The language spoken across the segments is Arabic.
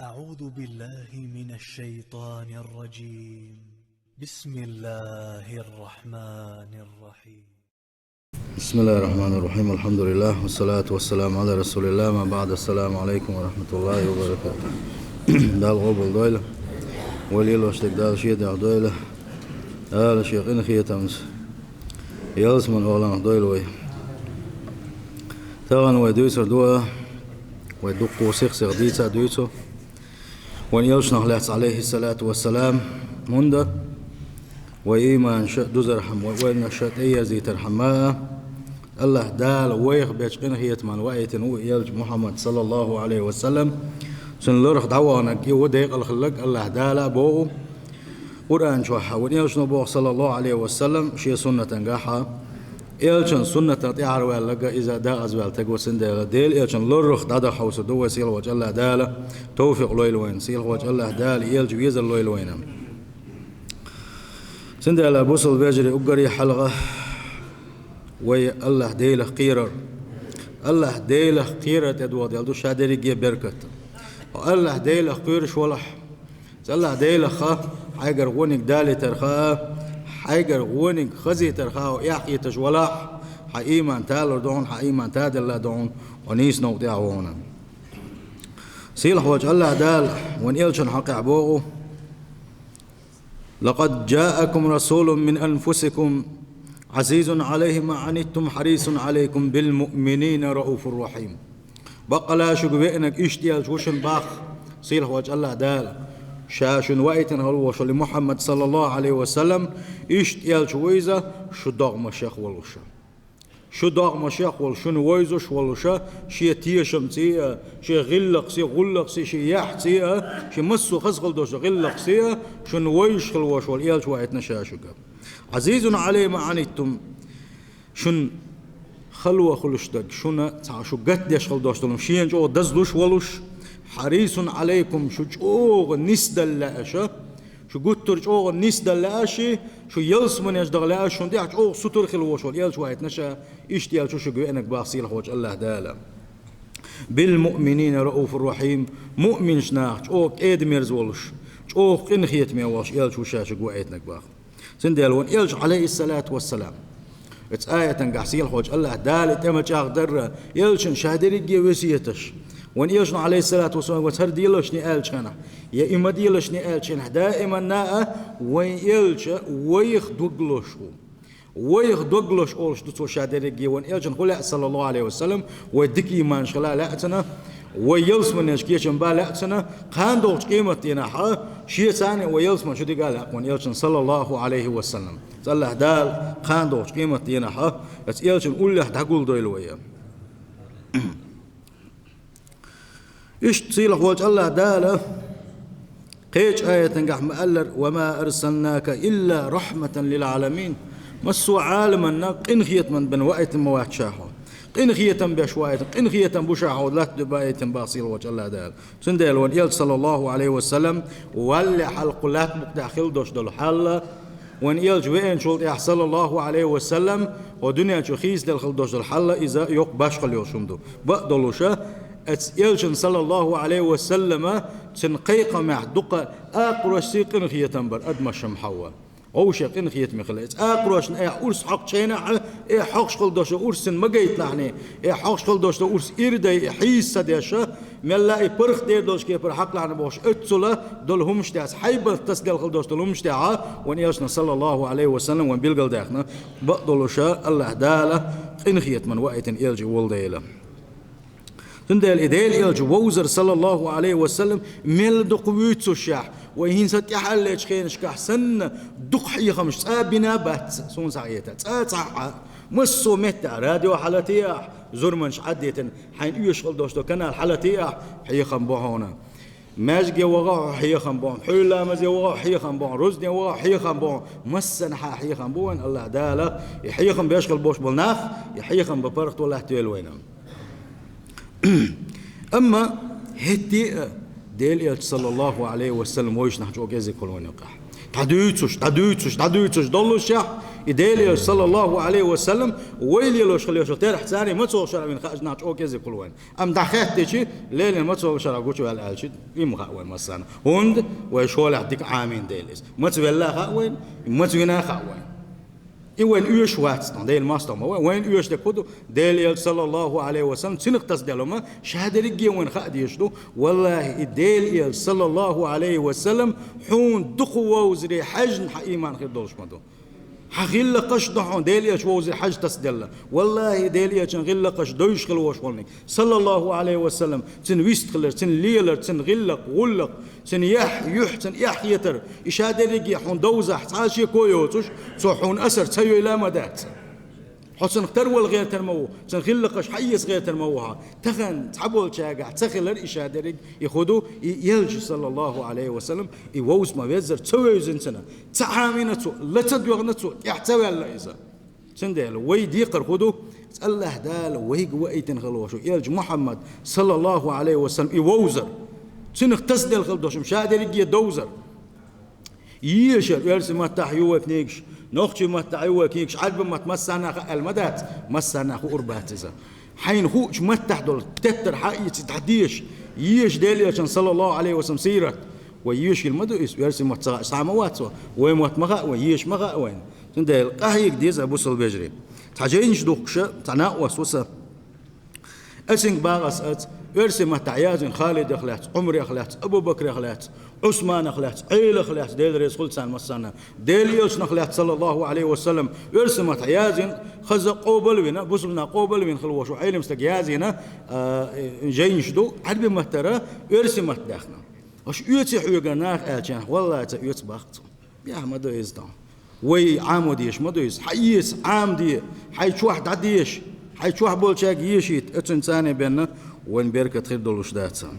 أعوذ بالله من الشيطان الرجيم. بسم الله الرحمن الرحيم. بسم الله الرحمن الرحيم. الحمد لله والصلاة والسلام على رسول الله. ما بعد. السلام عليكم ورحمة الله وبركاته. دال غوبل دويلة وليل واشتك دال شيء دال دويلة دال شيء إن خيت أمس يلس من أولان دويل وي تغن ويدويسر دوا ويدقوا سيخ ديتا دويتو وان يلش نخلعت عليه الصلاة والسلام مندا وإيمان شاء دوزر حم وإن شاء أي ترحمها الله دال ويخ بيش قن هي تمان وقيتن ويلج محمد صلى الله عليه وسلم سن لرخ دعوانا كي وديق الخلق الله دال بو قرآن شوحا وإن يلش نبوه صلى الله عليه وسلم شي سنة قاحا إلشن سنة تعار ولا إذا دا أزوال تقوى سندال ديل إلشن لرخ دادا حوس دو سيل وجه الله دال توفيق لويل وين سيل وجه الله دال إلج ويزل لويل وين سندال بوصل بيجري أقري حلقة وي الله ديله قيرر الله ديله قيرة تدوى ديل دو شادري جي بركت الله ديله قيرش ولح الله ديله خا حيقر غونك دالي ترخا حيقر غونك خزي ترخا ويحكي تجولاح حإيمان تالر دون حإيمان تادل لا دون ونيس نوق دعوونا سيلح وجه الله دال ونيلشن حق عبوغو لقد جاءكم رسول من أنفسكم عزيز عليه ما عنتم حريص عليكم بالمؤمنين رؤوف رحيم بقى لا شق بينك اشتيال شوشن باخ سيلح وجه الله دال شاشن وقتن هلوش لمحمد صلى الله عليه وسلم اشتيال شويزة شو دغم شيخ والوشا شو دغم شيخ والشن ويزوش والوشا شي تيشم تي شي غلق سي غلق سي شي يحت سي شي مسو خزغل دوش غلق سي شن ويش خلوش والإيال شويتنا شاشك عزيز عليه ما عنتم شن خلوة خلشتك شن شو قد يشغل دوش دلهم شين جو دزلوش والوش حريص عليكم شو جوغ نسدل لأشا شو قلت جوغ نسدل لأشي شو يلس من يجدغ لأش شو ديح جوغ ستر خلوش واليال شوية نشا اشتيال شو قوينك باصيل خوش الله دالا بالمؤمنين رؤوف الرحيم مؤمن شناح جوغ ايد ميرزولش جوغ انخيت ميواش يال شو شاش قويتنك باخ سنديالون يلج عليه الصلاة والسلام اتس آية تنقحسيل خوش الله دالا تما جاغ در يلشن شهدري جي وسيتش وان يلشنا عليه الصلاة والسلام وتهر ديلشني آلشنا يا إما ديلشني آلشنا دائما ناء وين يلش ويخ دوغلوشو ويخ دوغلوش أولش دوتو شادرجي وان يلشن خلا صلى الله عليه وسلم ودك إيمان شلا لأتنا ويلس من يشكيشن بالأتنا كان دوش قيمة ينحى شيء ثاني ويلس من شو دي قال وان يلشن صلى الله عليه وسلم صلى دال كان دوش قيمة ينحى بس يلشن أوله تقول دويلويا إيش تصيلح وجه الله داله قيش آية تنقح مألر وما أرسلناك إلا رحمة للعالمين مسوا عالما قنخية من بن وقت موات شاحو قنخية بشواية قنخية بشاحو لا تباية باصيل وجه الله دال سندال ونيل صلى الله عليه وسلم وولي حلق لا مقدع خلدوش دل حالة ونيل جوين شولت صلى الله عليه وسلم ودنيا شخيص دل خلدوش دل حالة إذا يق باشقل يوشمدو بقدلوشا يلشن صلى الله عليه وسلم تنقيق مع دقة أقرش سيقن خية تنبر أدم الشمحوة أو شيقن خية مخلص أقرش أورس حق شينا حق شغل دوش أورس ما جيت لحني حق شغل دوش أورس إردي حيس ديشة ملا يبرخ دير دوش كي برحق لحنا باش اتسلا دول همش تاس حيبة تسجل خل دوش دول همش تاعه ونيلشنا صلى الله عليه وسلم وبيلقل داخنا بقدلوشا الله داله إن خية من وقت يلجي ولديله تندل إديل إلج ووزر صلى الله عليه وسلم مل دقويتو الشاح وهين ستيحل خينش كحسن دقحي خمش بنا بات سون سعيته صح مسو متى راديو حالتياح زرمنش عديتن حين يشغل دوشتو كان الحالتياح حي خنبوهونا ماجي وغا حي خنبون حيلا مزي وغا حي خنبون رزني وغا حي خنبون مسن حي خنبون الله داله يحي خن بيشغل بوش بالناخ يحي خن بفرقت ولا احتوال وينهم أما هدي ديل صلى الله عليه وسلم ويش نحجو جزي كل ونقح تدويتش ضلوا شح إدالي صلى الله عليه وسلم ويلي لوش خليوش ترح ثاني ما تصور شرع من خارج ناتش أوكي زي كل وين أم دخلت تشي ليل ما تصور شرع قوتش والألشيد يمخا وين مثلا هند ويشول عندك عامين ديليس ما تبي الله خاوين ما تبينا خاوين وين يوش واتستون ديل ماستر ما وين يوش دكودو ديل صلى الله عليه وسلم تنقتص دلما شهادة رجي وين خاد يشدو والله ديل صلى الله عليه وسلم حون دقوا وزري حجن حقيمان خير دولش مدو حغيل قش دحون ديل وزري حج تسدل والله ديل غيل قش دويش خلوش ولني صلى الله عليه وسلم تن ويست خلر تن ليلر تن غلق غلق تن يح تن يتر إشهادة رجي حون دوزة حتاشي كويوتش صحون أسر تسيو إلى مدات حسن اختروا الغير تنمو تن غلقش حيس غير تنموها تخن تعبول شاقع تخلر إشهادة رجي يخدو يلج صلى الله عليه وسلم يوز ما بيزر تسوي زنسنا تعامينته لا تدوغنته يحتوي الله إذا تندل ويدي قرقدو الله دال ويق ويتن خلوشو يلج محمد صلى الله عليه وسلم يوزر تنخ تسدل خلدوش مشاهد رجي دوزر يشر يرسم ما تحيوه كنيكش نخشي ما تحيوه كنيكش عرب ما تمسنا المدات مسنا قربات إذا حين خوش ما تحدل تتر حقيقة تحديش يش دالي صلى الله عليه وسلم سيرت ويش المدو يرسم ما ساموات وين مغا ويش مغا وين تندل قهيك ديز أبو سل بجري تحجينش دوقش تناقص وسا أسنق باغس يرسم تعيازن خالد أخلات عمر أخلات أبو بكر أخلات عثمان أخلات عيل أخلات ديل رئيس خلصان مسانا ديل يوسن أخلات صلى الله عليه وسلم يرسم تعيازن خزق قوبل ونا بسلنا قوبل من خلوش وعيل مستقيازنا جاينش دو عرب مهترة يرسم داخنا وش يوتي حيوغناك آتشان والله يوت باخت يا مدو يزدان وي عامو ديش مدو يز حيس عام دي حيش واحد عديش حيش واحد بولشاك يشيت اتنساني بينا وين بركة خير دولوش داتسان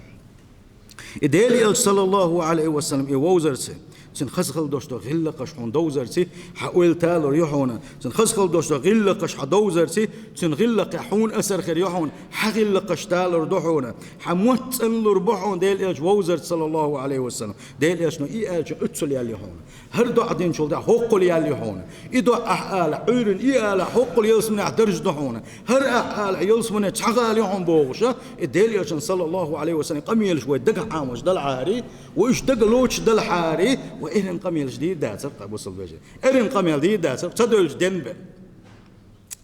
إدالي صلى الله عليه وسلم يوزرسي سن خسخل دوشتو غلقش حون دوزرسي حاول تالو ريحونا سن خسخل دوشتو غلقش حدوزرسي سن غلق حون أسر خير يحون حغلقش تالو ردوحونا حموت انلو ربوحون ديل إيش ووزرت صلى الله عليه وسلم ديل إيش نو إيش اتسل يالي هون هردو عدين شول دا حقل يالي هون إدو أحال عيرن إيالا حقل يلسمنا درج دوحونا هر أحال يلسمنا تحغال يحون بوغشا ديل إيش صلى الله عليه وسلم قميل شوي دق عامش دل عاري وإيش دق لوش دل حاري وإرن قميل جديد داتر أبو سلبجي إرن قميل جديد داتر تدل جدنبه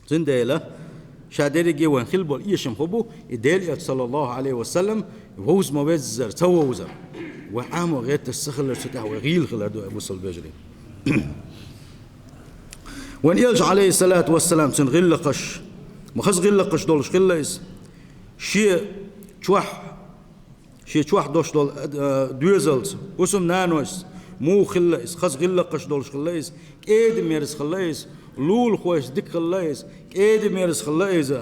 زنديله شادرجي وين خلبول يشم خبو إدالي صلى الله عليه وسلم ووز ما بزر تووزر وعامو غير السخل ستاه وغيل خلر دو أبو سلبجي وين يلج عليه الصلاة والسلام سن غلقش مخز غلقش دولش غلقش شيء شوح دوش دول دوزلز وسم نانوس مو خليس خز غلقش دولش خليس كيد ميرس خليس لول خوش دك خليس كيد ميرس خليس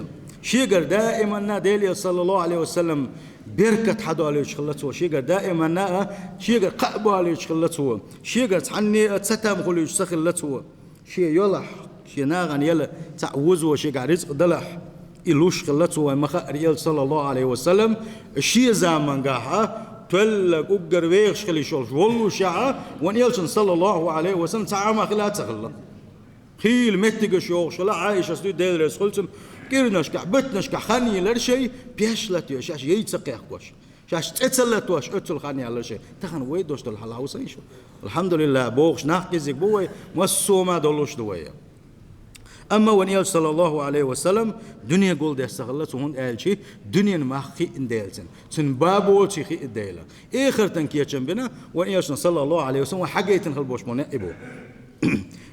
شيغر دائما ناديلي صلى الله عليه وسلم بركة حدو عليه شخلته شيغر دائما نا شيغر قابو عليه شخلته شيغر تحني تستم خليش سخلته شي يلح شي ناغن يلا تعوزو شيغر رزق دلح إلوش خلته ومخا ريال صلى الله عليه وسلم شي زمان قاها تولق أقر ويغش خلي شولش والله شعا ونيلشن صلى الله عليه وسلم تعامى خلا تخلق خيل متق شوغش لا عايشة سدود دير رسولتم كيرنشكح بتنشكح خاني لرشي بيشلت يشاش يتسقيح كوش شاش تتسلت واش اتل خاني على شيء تخن ويدوش دل حلاوس ايشو الحمد لله بوغش ناقزك بوي مسوما دولوش دويه أما ونيال صلى الله عليه وسلم دنيا قول ده استغلت وهون قال شيء دنيا ما خي إنديلتن سن بابو شيء خي إنديلا آخر تنكية جنبنا ونيال صلى الله عليه وسلم وحاجة خلبوش من إبو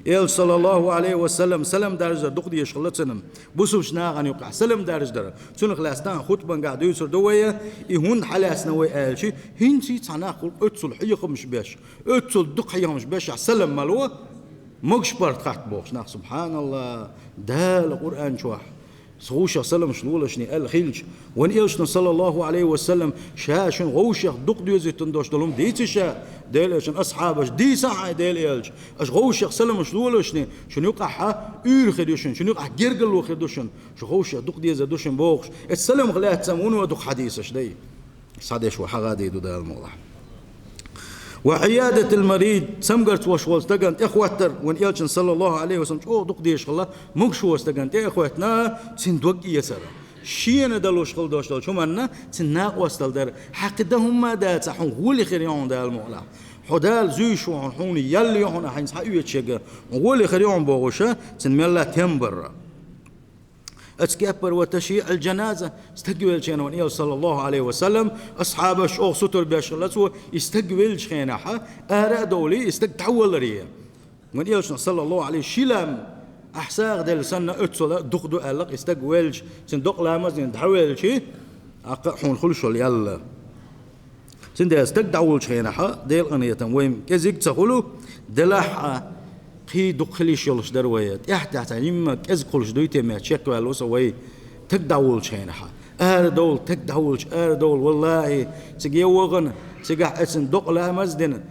يال صلى الله عليه وسلم سلم درجة دقدي يشغلتنا بوسوش ناغن يقع سلم درجة سن خلاصنا خطبة قاعد يسر دوية يهون حلاسنا وقال شيء هنتي تناقل أتصل حيق مش باش أتصل دق حيق مش باش سلم ملوه مقش بارت خاط بوش ناق سبحان الله ده القرآن شواح صوشة سلم شلولشني قال خيلش وان إلشنا صلى الله عليه وسلم شاشن غوشة دق ديوزي تندوش دلهم ديت شا ديلشن أصحابش دي ساعة ديل إلش أش غوشة سلم شلولشني شن يقعها خدوشن شن يقع جرجل خدوشن شو غوشة دق ديوزي دوشن بوش السلم غلات سمون ودق حديثش دي صادش وحغادي دو ده الموضوع وعيادة المريض سمقرت وشوال تقنت إخواتر وإن إلشن صلى الله عليه وسلم أو دق ديش الله مقشوز تقنت إخواتنا سندوق يسر شين دلوش خل دوش دل شو منا سناق وصل در حق ده هم ده تحون غولي خيريون ده المولا حدال زوجون حون يلي هون حين سحيوت شجع غولي خيريون بوغشة سنملا تمبر أتكبر وتشيع الجنازة استقبل شينا ونيل صلى الله عليه وسلم أصحاب الشوق ستر بيشلتوا يستقبل شينا حا أرادولي استقتحول ريه ونيل صلى الله عليه شلام أحساق دل سنة أتصل دخدو ألق استقبل سندق لامز ندحول شيء حون خلشوا يلا سند استقدعول شينا حا ديل غنية وين كزيك تقولوا دلح قي دخليش يلش درويات إحدى يما كز كلش دويتي ما تشك ولا سوي تقدعول شينا حا أردول تقدعول أردول والله سجى وغن سجى اسم دق لامز دين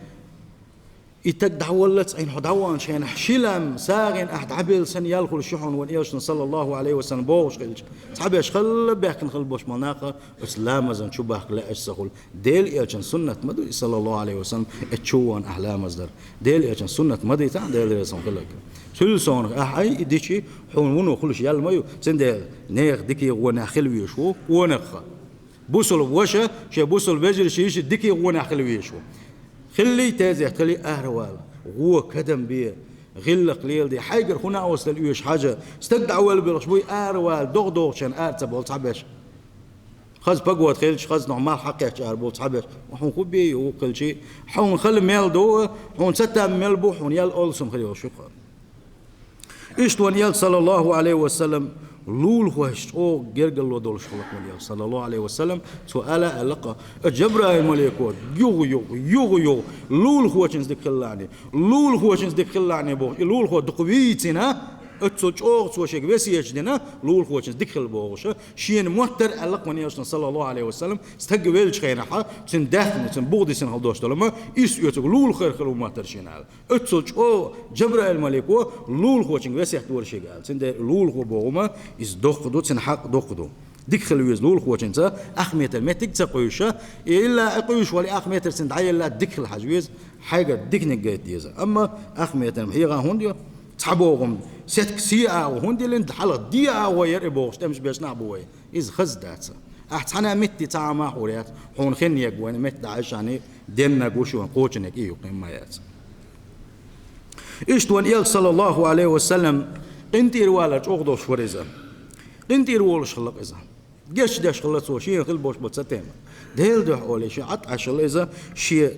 يتقدعولت عين حدوان شينا شلم ساغن أحد عبيل سن يالخل شحن ونيش صلى الله عليه وسلم بوش خلش صحابيش خل بيحكن خل بوش مناقة إسلام زن شو بحق لا أشسخل ديل إيجن سنة مدو صلى الله عليه وسلم اتشوان أحلام مصدر ديل إيجن سنة مدو تان ديل رسم خلك سلسون أحي ديشي حون ونو خلش يال مايو سند نيخ ديكي وناخل ويشو ونخ بوصل وشة شي بوصل بجر شيش ديكي وناخل ويشو خلي تازح خلي أهروال هو كدم بيه غل قليل دي حاجر هنا وصل اليوش حاجة استقدع أول بالشبوي أهروال دوغ شان أرتب صعبش خز بقوة خلش خز نعمال حقيقة أربول صعبش وحون خبي وكل شيء حون خل ميل دو حون ستة ميل بو حون يال أولسم خليه شكرا إيش وان يال صلى الله عليه وسلم لول هوش أو جرجل ودول شغلك مليا صلى الله عليه وسلم سؤال علاقة جبرائيل مليكود يو لول هوشنز دكلاني لول هوشنز دكلاني بو لول هو دقويتنا اتسوج أو سوشيك بسيج دنا لول هوشنز دكل بوش شين موتر علاقة مليا صلى الله عليه وسلم استقبل شينا حا سندهن سنبودي سنهالدوش دلما إيش يتقول لول خير خلو موتر شينال اتسوج أو جبرائيل مليكو لول هوشنز بسيج دور شيء سند لول هو بوما إز دقدو سنحق دقدو ديك خلويز لول خوشنسا أخميتر ما تكسر قيوشة إلا قيوش ولا أخميتر سندعي لا ديك الحجويز حاجة ديك نجيت ديزا أما أخميتر هي هونديو تحبوهم ست سيئة وهوندي لين حلق ديا ويربوش تمش بيش نعبوي إز خزدات أحسنا متي تعمى حوريات حون خنيك وين مت عشاني ديننا جوشون قوتشنك إيو قيمات إيش توان إل صلى الله عليه وسلم انتي روالج أغدوش ورزا انتي روالش خلق إذا جيش داش خلص وشيء خل بوش بتستهم دهيل ده أولي شيء عط عشان إذا شيء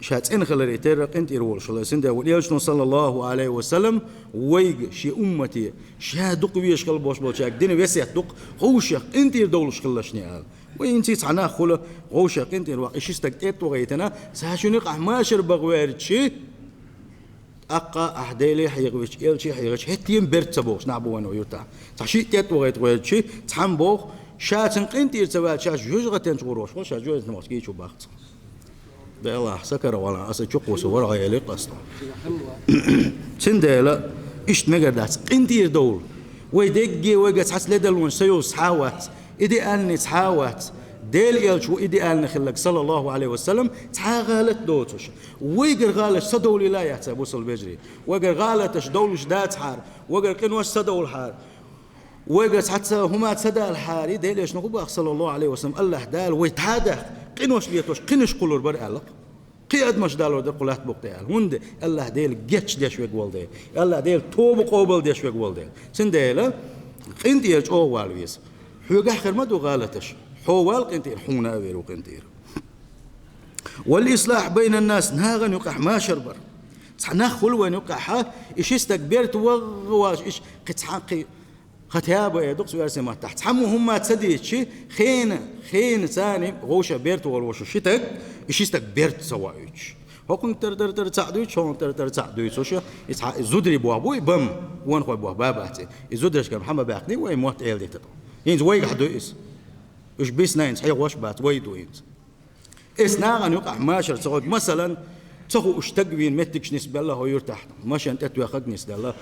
شات إن خلري ترق انتي روالش خلص إنده وليش صلى الله عليه وسلم ويج شيء أمتي شيء دق ويش خل بوش بتشاك دين ويسيح دق غوشك انتي دولش خلشني قال وإنتي تعنا خلا غوشك انتي الواقع إيش استقيت وغيتنا سهشونيق أحماشر بغوارد شيء أقا أحديلي حيغوش إل شيء حيغوش هتيم برت سبوش نعبوان ويوتا تحشي تيت وغيت وغيت شيء تحم بوخ شاتن قنتي يتسوال شاش جوج غتين تغروش وشاش جوز نمسكي شو باخت بالله سكر ولا أصل شقوس ورا غيلي قصنا سندلا إيش نقدر قنتي يدول ويدقي ويقت حس لدلون سيوس حاوات إدي أني تحاوات ديل يلشو إديالنا خلق صلى الله عليه وسلم تعالت دوتش ويقر غالش صدول لا يحسب وصل بجري ويقر غالتش دولش دات حار ويقر كنوش صدول حار ويقر حتى هما تصدى الحاري ديل يش نقول صلى الله عليه وسلم الله دال ويتعادخ قنوش ليتوش قنش قلور برقلق قياد مش دالو در قلات بقتال هند الله ديل جتش ديش ويقول ديل الله ديل توب قوبل ديش ويقول ديل سنديلا انت يلش او والويس حوق خرمدو غالتش حوال قنتير حونا ويرو قنتير والإصلاح بين الناس ناغن يقع ما شربر ناخل وين يقع إيش استكبرت وغواش إيش قتحقي ختيابه يدق سوار سما تحت حمو هم تصديت شيء خين ثاني غوشة بيرت والوش شتك إيش استكبرت سوايش هكون تر تعدوش هون تر تعدوش وش زودري بوابوي بم وين خوي بواب باباتي زودرش كان محمد باقني وين موت إيل ديتو ينز وين حدويس إيش بيس ناين صحيح واش بات ويدو ينز إسناغن يقع ماشر سعود مثلا تخو اشتقوين متكش نسبة الله هو يرتاح ماشي أنت أتوخق نسبة الله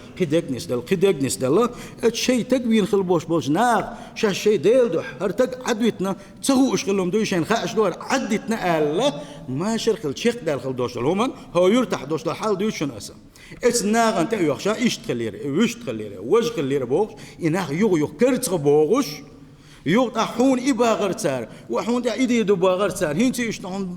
قدق نسبة الله الشيء تقوين خلبوش بوش ناغ شا شيء ديل دوح هرتق عدوتنا تخو اشغلهم دوشين خاش دور عدتنا الله ما شرخل شيخ دال خلدوش الهمن هو يرتاح دوش الحال دوشن أسا اتس ناغ أنت يخشى اشتخليره وجخليره بوش إناغ يغ كرتغ بوغش يغ أحون إباغر تار وحون دا إيدي دو باغر تار هنتي اشتغل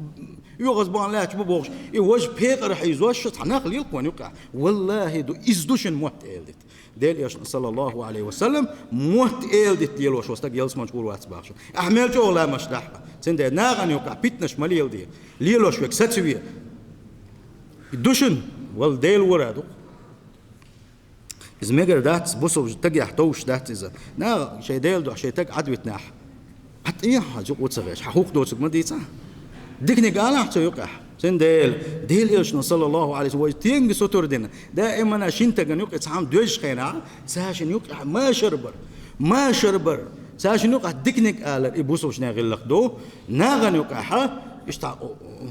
يغز بان لا تبوغش يوج بيقر حيزوش شطحنا خليل قوان يقع والله دو إزدوشن موت إلدت ديل ياش صلى الله عليه وسلم موت إلدت ديلوش وستاق يلس منشغول واتسباخش أحمل جو لا مشتاحة سنده ناغن يقع بيتنش مليل دي ليلوش ويك ستسوية دوشن والديل ورادو إذا ميجر دات بوسو تجي يحتوش دات إذا نا شيء ديل دو شيء تج عدوت ناح حتى إيه حاجة وتصغيش حقوق دوتك ما ديتا ديكني قال حتى يقع سن ديل إيش صلى الله عليه وسلم تيجي سطور دينا دائما عشان تجن يقع تعام دوش خينا ساشن يقع ما شربر ساشن يقع ديكني قال إبوسو شنا غلق دو ناغن يقع ها إشتا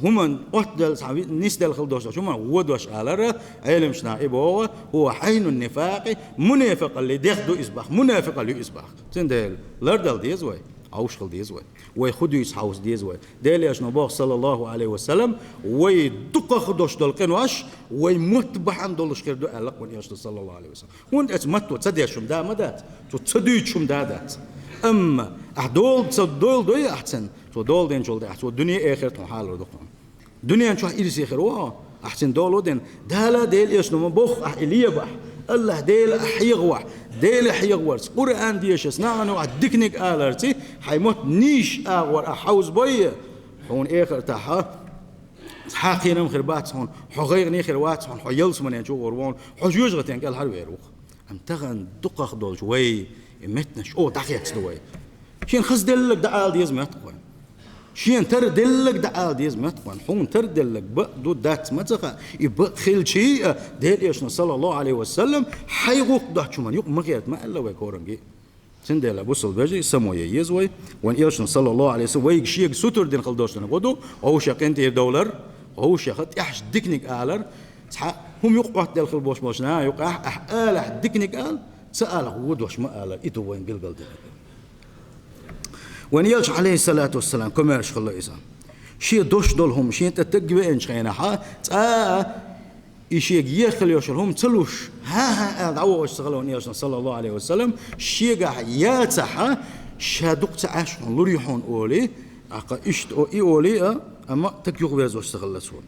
هم أحدل صعبي نسدل خلدوش شو ما ودوش على علم شنا إبوه هو حين النفاق منافق اللي دخدو إسباح منافق اللي إسباح سندل لردل ديزوي عوش خل ديزوي ويخدو يسحوس ديزوي ديل يا شنو صلى الله عليه وسلم ويدق خدوش دول قنواش ويمتبح عن دولش كردو ألق ونياش صلى الله عليه وسلم وانت أتمتو تصدق شو مدا مدات تصدق شو مدات أما أحدول تصدول دوي أحسن دول دين شول ده أحسن الدنيا آخر تحال ردقهم الدنيا شو إيرس آخر واه أحسن دولو دين دهلا ديل يشنو بخ إليه بح الله ديل أحيغوح ديل أحيغورس قرآن ديش سنانو عدكنك آلرتي حيموت نيش أغور أحوز بويه هون آخر تحا حاقينا مخربات هون حغيرني خروات هون حيلس من ينشو غروان حجوج غتين قال هالويروخ أم تغن دقق دول شوي متنش أو دقيقة دوي شين خز دلك دعال ديز متقوين شين تر دلك دعال ديز متقوين حون تر دلك دو دات متقا يبقى خيل شيء ديل يشنا صلى الله عليه وسلم حيغوق دحشو من يق مغيرت ما إلا ويكورنجي سندلا بوصل بجي سموية يزوي وان يشنا صلى الله عليه وسلم ويك شيء ستر دين خلدوشنا قدو أو شاق $1 أو شاق يحش دكنيك آلر هم يقعد دل خلبوش بوشنا يقع آلح دكنيك آل سأله ودوش ما آلر إتو وين قلقل دل وان يلش عليه الصلاة والسلام كما يرش الله إذا شيء دوش دولهم شيء تتجوا إنش خينها إشي يخل يوشلهم تلوش ها دعوة اشتغلوا نياش صلى الله عليه وسلم شيء ياتها شادق تعاشون لريحون أولي عق إشت أو أولي أما تكيوق بيزو اشتغلتون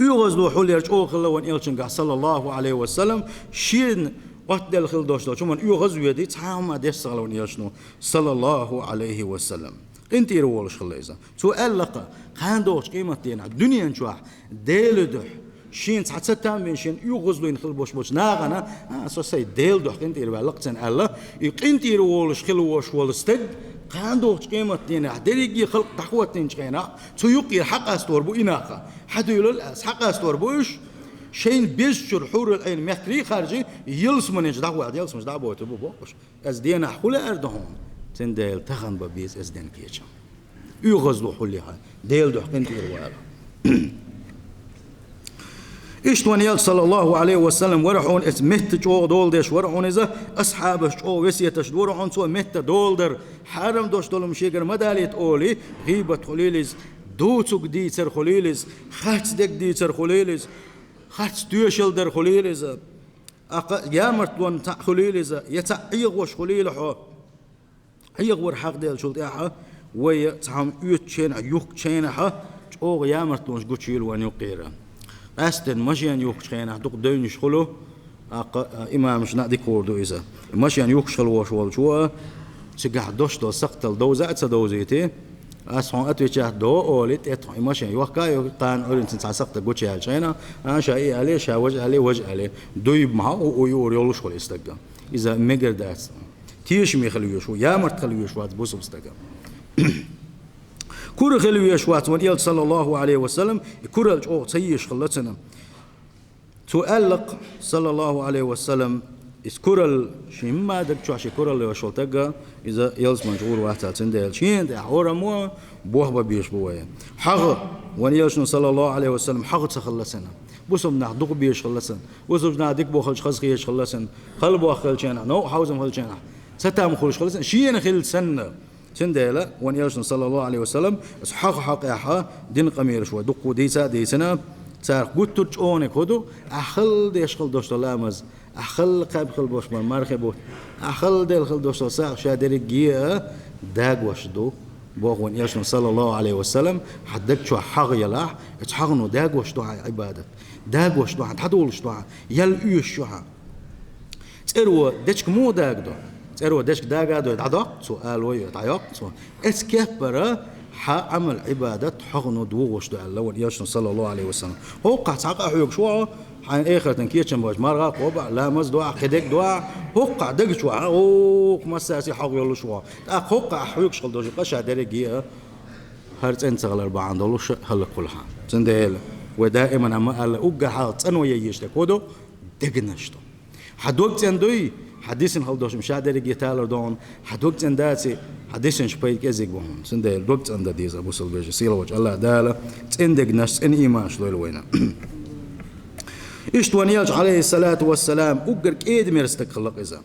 يغزلوا حول يرجعوا خلا وان يلشن صلى الله عليه وسلم شين وقت دل خل دوش دوش من يغزو يدي تعام أديش صلى الله صلى الله عليه وسلم أنت يروولش خلا إذا سؤال لقى كان دوش قيمة دينا الدنيا نشوح ديل دوح شين تعتسد من شين يغزلوا ينخل بوش ناغنا سوسي ديل دوح أنت يروال لقتن الله أنت يروولش خلوش والستد كان دوش قيمة دينا دريجي خلق تحوة تنشينا سيقي حق استوربو إناقة حد يقول حق استوربوش شين بيشر حور العين مخري خارجي يلس من يجدع واحد يلس مش دعوة تبو بوش از دينا حولا أردهم تنديل تخن ببيز از دين كيتشا يغزلوا حولها ديل دوح كنت يروال إشتوان يال صلى الله عليه وسلم ورحون اس مهت جو دول ديش ورحون إذا أصحابش جو وسيتش ورحون سو مهت دول در حرم دوش دولم شيگر مداليت أولي غيبة خليلز دوتوك ديتر خليلز خاتس دك ديتر خليلز خاتس دوشل در خليلز يامرت وان تا خليلز يتعيغ وش خليلحو عيغ ور حق ديل شلت احا وي تعام يوت شين يوك شينها جو يامرت وانش قوتشيل وان يقيرا أستن ماشيان يوكشخينا دوق دينش خلو إمام مش نادي كوردو إذا ماشيان يوكشخل وشوال شوا سجح دوش دو سقتل دوزة أتصدوزيتي أسحون أتويتشاه دو أوليت أتوي ماشيان يوكا يقان أولين تنسى سقتل قوتشي هالشينا أنا شيء عليه شيء وجه عليه دويب معه ويوريولوش خل يستجا إذا مجر داس تيش ميخليه شو يا مرت خليه شو هتبوس بستجا كور خلوي شوات ونيل صلى الله عليه وسلم كور الجو تيش خلتنا تؤلق صلى الله عليه وسلم إسكورل شيء ما دك شو عشي كورل وشول تجا إذا يلز مجبور واحد تندل شين ده حورا مو بوه ببيش بوه حق ونيلشن صلى الله عليه وسلم حق تخلصنا بوسم نحدق بيش خلصنا وزوج نادك بوخلش خزقيش خلصنا قلبه خل جنا نو حوزم خل جنا ستام خلش خلصنا شين خل سنة تندل ونيلشن صلى الله عليه وسلم حق يا حا دين قمير شو دق ديسنا صار قلت تجونك هدو أخل ديش خل دوش لامز أخل قاب خل بوش ما مرخبو أخل ديل خل دوش ساق شادر جيه داق وشدو بوغون يشن صلى الله عليه وسلم حدك شو حق يلاح اتحقنو داق وشدو عبادة داق وشدو حدول شدو يل يش شو تروى دشك مو داق دو تروى دشك داق دو عدق سؤال ويا تعيق سؤال اسكبر عمل عبادة حقنو دوغوش دو الله ونياشن صلى الله عليه وسلم هو قاعد تعقى حيوك شو حين آخر تنكيتشن باش مرغا قوبع لامز دعاء خدك دعاء هو قاعد دق شو هو مساسي حق يلو شو هو قاعد حيوك شغل دوش قاش درجية هرت انت غل 4 دولار هلا كلها زنديل ودائما اما قال اوجا حاط انو ييش كودو دقنشتو حد وقت اندوي حديثن هل دوش مش قادر يجي تالر دون حد وقت انداتي حديثن شبي كزيك بهم سندل وقت اند ديز ابو سلبيج سيلا وجه الله داله تندق نفس ان ايمان شلول وينا اشتوانياج عليه الصلاه والسلام اوجر كيد ميرستك خلق اذا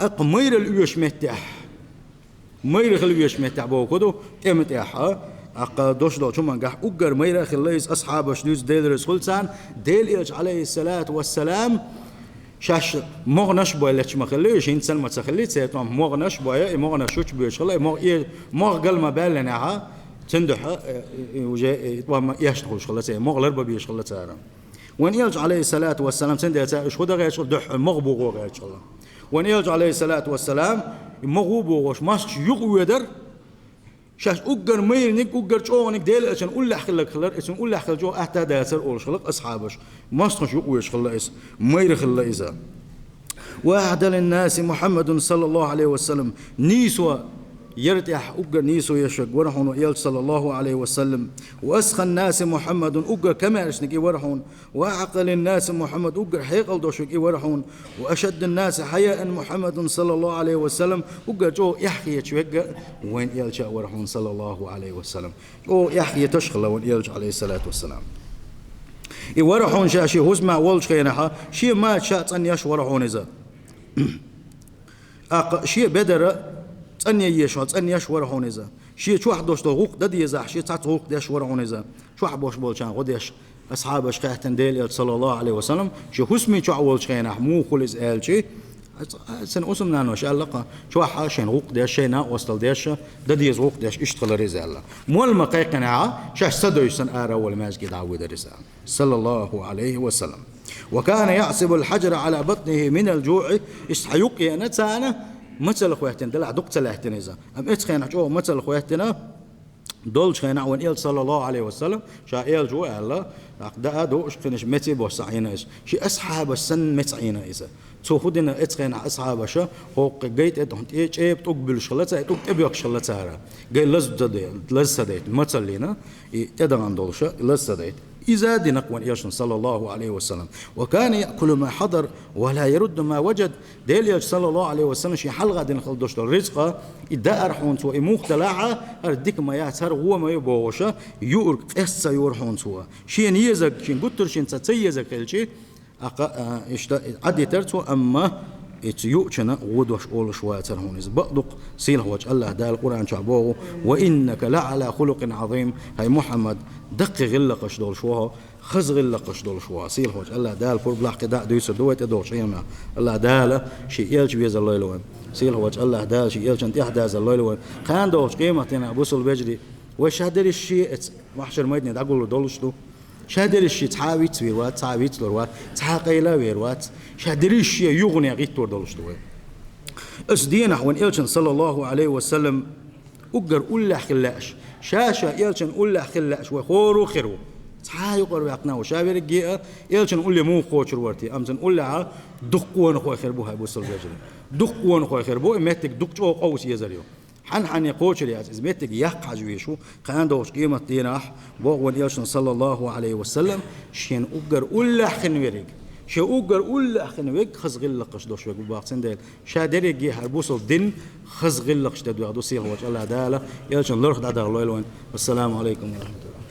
اقمير اليوش متح مير خلويش متح بو كدو امتح اق دوش دو شو منجح اوجر مير خليس اصحاب شنوز ديل رسولسان ديل عليه الصلاه والسلام شاش مغنش بايلش ما خليش انسان ما تخليت سيتم مغنش باي مغنشوش بيش خلي مغ قل ما بالنها تندح وجا وما يشتغل خلاص مغلر بيش خلاص سارا وان يرجع عليه الصلاه والسلام تندى شو ده غير دح مغبوغ غير ان شاء الله وان يرجع عليه الصلاه والسلام مغبوغ ماش يقودر شاش اوجر ميرنك اوجر شونك ديل عشان اقول خلك خلر عشان اقول خل جو احتى داسر اول خلق اصحابش ما استخش يقويش خلاص مير خلا اذا واحد للناس محمد صلى الله عليه وسلم نيسوا يرتاح اوجر نيسوا يشق ورحون يل صلى الله عليه وسلم واسخى الناس محمد اوجر كما اشنك ورحون واعقل الناس محمد اوجر حيقل دوشك ورحون واشد الناس حياء محمد صلى الله عليه وسلم اوجر جو يحكي يشوق وين يلجا ورحون صلى الله عليه وسلم او يحكي تشخل وين يلجا عليه الصلاه والسلام ورحون شاشي هزمع ولش خينها شي ما شاء ان يش ورحون اذا شي بدر أني يشوت أني يشور هونيزا شيء شو واحد دوش تغوق ده يزح شيء تعت غوق ده يشور هونيزا شو واحد بوش بولشان غديش أصحاب أشقاهتن ديل صلى الله عليه وسلم شو حسمي شو أول شيء نحمو خلص قال شيء سن أسمنا نوش قال شو واحد شين غوق ده شيء وصل ديش ده يزغوق ده اشتغل رزالة مول ما قيقنا شاش صدوش سن آرا والمسجد عود الرزالة صلى الله عليه وسلم وكان يعصب الحجر على بطنه من الجوع استحيوق نتانا مثل خواتنا دلع دقت لهتنا إذا أم إتخينا جو مثل خواتنا دول خينا وان إل صلى الله عليه وسلم شائل جو الله ده دو إشخنش متى بوسعينا إيش شي أصحاب السن متعينا إذا تأخذنا إتخينا أصحاب شا هو جيت أنت إيه بتقبل شلته تبيك شلته جاي لزدت مثل لنا تدعم دول شا لزدت إذا دينك وان يشن صلى الله عليه وسلم وكان يأكل ما حضر ولا يرد ما وجد ديل صلى الله عليه وسلم شي حلقة دين خلدوش الرزق إذا أرحون سوى مختلعة أردك ما يعتر هو ما يبوشة يورك إسا يورحون سوى شي نيزك شي قطر شي تتيزك الشي عدي ترتو أما يؤتنا غدوش أول شواتر هون إذا بقدق سيله وجه الله دا القرآن شعبوه وإنك لعلى خلق عظيم هاي محمد دق غلقش دول شوها خز غلقش دول شوها سيله وجه الله دا الفور بلاح كدا دويس دوت دول شيء ما الله دا شيء يلش بيز الله يلوان سيله وجه الله دا شيء يلش أنت أحداث الله يلوان خان دوش قيمتنا أبو سل بجري وش هدر الشيء محشر ميدني دا أقول له دولش دو شادر الشيء تعاويت ويروات تعاويت لروات تعاقيلا ويروات شادر الشيء يغني غيت توردلش دوي أسدينا وين إلشن صلى الله عليه وسلم أجر أول خلاش شاشة إلشن أول خلاش وخورو خيرو تعايقر ويقنا وشابر الجيئة إلشن أول مو خوش روارتي أمزن أول ع دقون خو خيربوها أبو سلجري دقون خو خيربو متك دقشوا قوس يزريو حن يقوش لي إذا متك يحق جويشو كان دوش قيمة ديناح بوغ وليشن صلى الله عليه وسلم شين أجر أول خنوريك شاوغر أول أخنا ويك خزغلقش دوش ويك باقسن ديل شادريجي هربوسل دين خزغلقش تدو عدو سيغ وجه الله دالا يلشن لرخ دادا الله والسلام عليكم ورحمة الله.